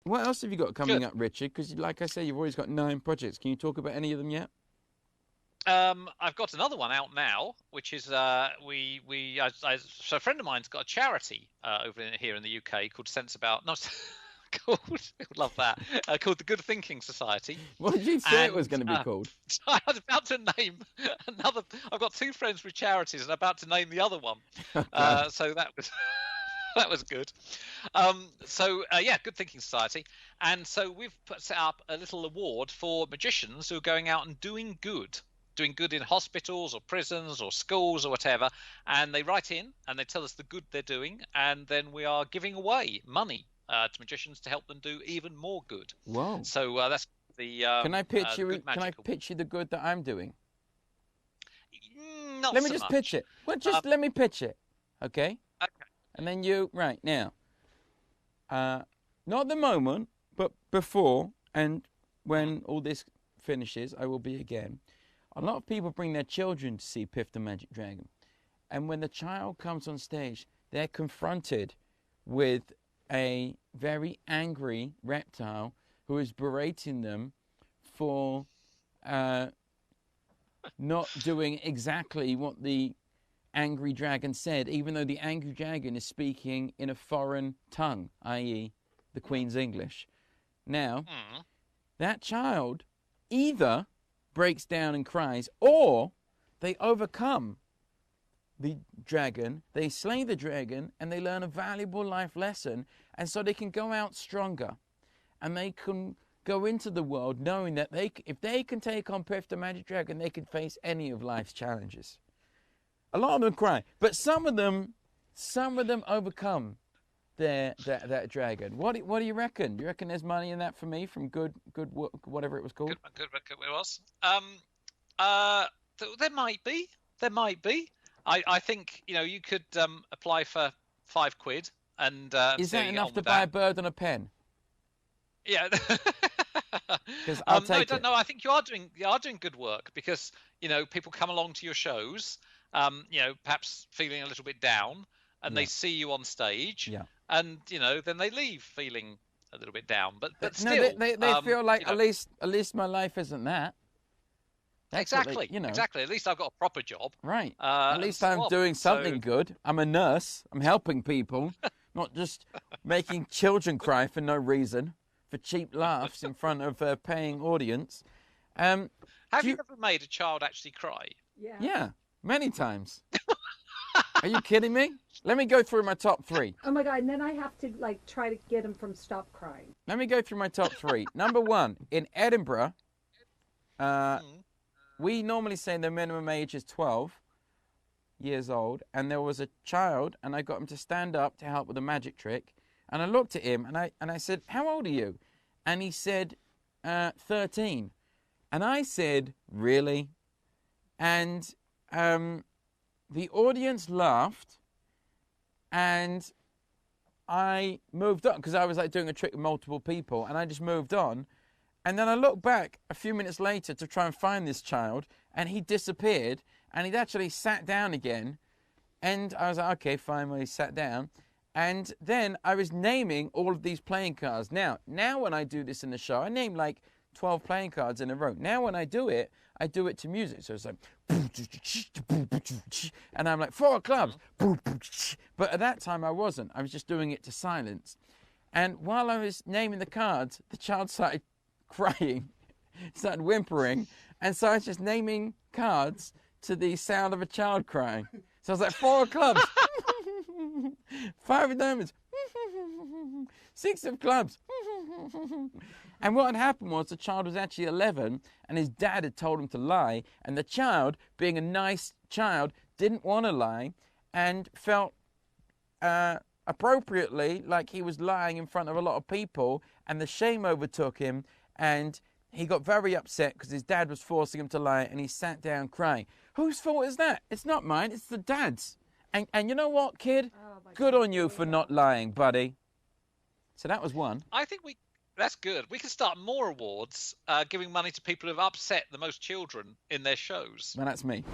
What else have you got coming up, Richard? Because, like I say, you've always got 9 projects. Can you talk about any of them yet? I've got another one out now, which is so a friend of mine's got a charity over here in the UK called called I would love that called the Good Thinking Society. What did you say it was going to be called? I was about to name another. I've got 2 friends with charities, and I'm about to name the other one. So that was that was good. Good Thinking Society, and so we've set up a little award for magicians who are going out and doing good in hospitals or prisons or schools or whatever, and they write in and they tell us the good they're doing, and then we are giving away money to magicians to help them do even more good. Wow! So that's the. Can I pitch you? Can I pitch you the good that I'm doing? Let me just pitch it. Well, just let me pitch it, okay? Okay. And then you right now. Not at the moment, but before and when all this finishes, I will be again. A lot of people bring their children to see Piff the Magic Dragon. And when the child comes on stage, they're confronted with a very angry reptile who is berating them for not doing exactly what the angry dragon said, even though the angry dragon is speaking in a foreign tongue, i.e. the Queen's English. Now, that child either breaks down and cries, or they overcome the dragon, they slay the dragon, and they learn a valuable life lesson, and so they can go out stronger, and they can go into the world knowing that if they can take on Piff the Magic Dragon, they can face any of life's challenges. A lot of them cry, but some of them overcome that dragon. What do you reckon? Do you reckon there's money in that for me from good whatever it was called? Good it was. There might be. I think you could apply for £5 and is that enough to buy a bird and a pen? Yeah. Because I'll take it. No, I think you are doing good work, because people come along to your shows, perhaps feeling a little bit down, and they see you on stage, and then they leave feeling a little bit down, but still they feel like at least my life isn't that. That's exactly. Exactly. At least I've got a proper job. Right. At least I'm doing something good. I'm a nurse. I'm helping people, not just making children cry for no reason, for cheap laughs in front of a paying audience. Have you ever made a child actually cry? Yeah, many times. Are you kidding me? Let me go through my top 3. Oh my God, and then I have to try to get him from stop crying. Let me go through my top 3. Number 1, in Edinburgh, we normally say the minimum age is 12 years old, and there was a child, and I got him to stand up to help with a magic trick, and I looked at him, and I said, "How old are you?" And he said, 13. And I said, "Really?" And the audience laughed, and I moved on, because I was doing a trick with multiple people, and I just moved on. And then I looked back a few minutes later to try and find this child, and he disappeared, and he'd actually sat down again. And I was like, okay, fine, well, he sat down. And then I was naming all of these playing cards. Now when I do this in the show, I name 12 playing cards in a row. Now when I do it to music. So it's like, and I'm like, 4 clubs. But at that time I wasn't. I was just doing it to silence. And while I was naming the cards, the child started crying, started whimpering. And so I was just naming cards to the sound of a child crying. So I was like, 4 clubs. 5 of diamonds. 6 of clubs. And what had happened was the child was actually 11, and his dad had told him to lie, and the child, being a nice child, didn't want to lie and felt appropriately like he was lying in front of a lot of people, and the shame overtook him, and he got very upset because his dad was forcing him to lie, and he sat down crying. Whose fault is that? It's not mine, it's the dad's. And you know what, kid? Good on you for not lying, buddy. So that was one. I think that's good. We can start more awards, giving money to people who've upset the most children in their shows. Well, that's me.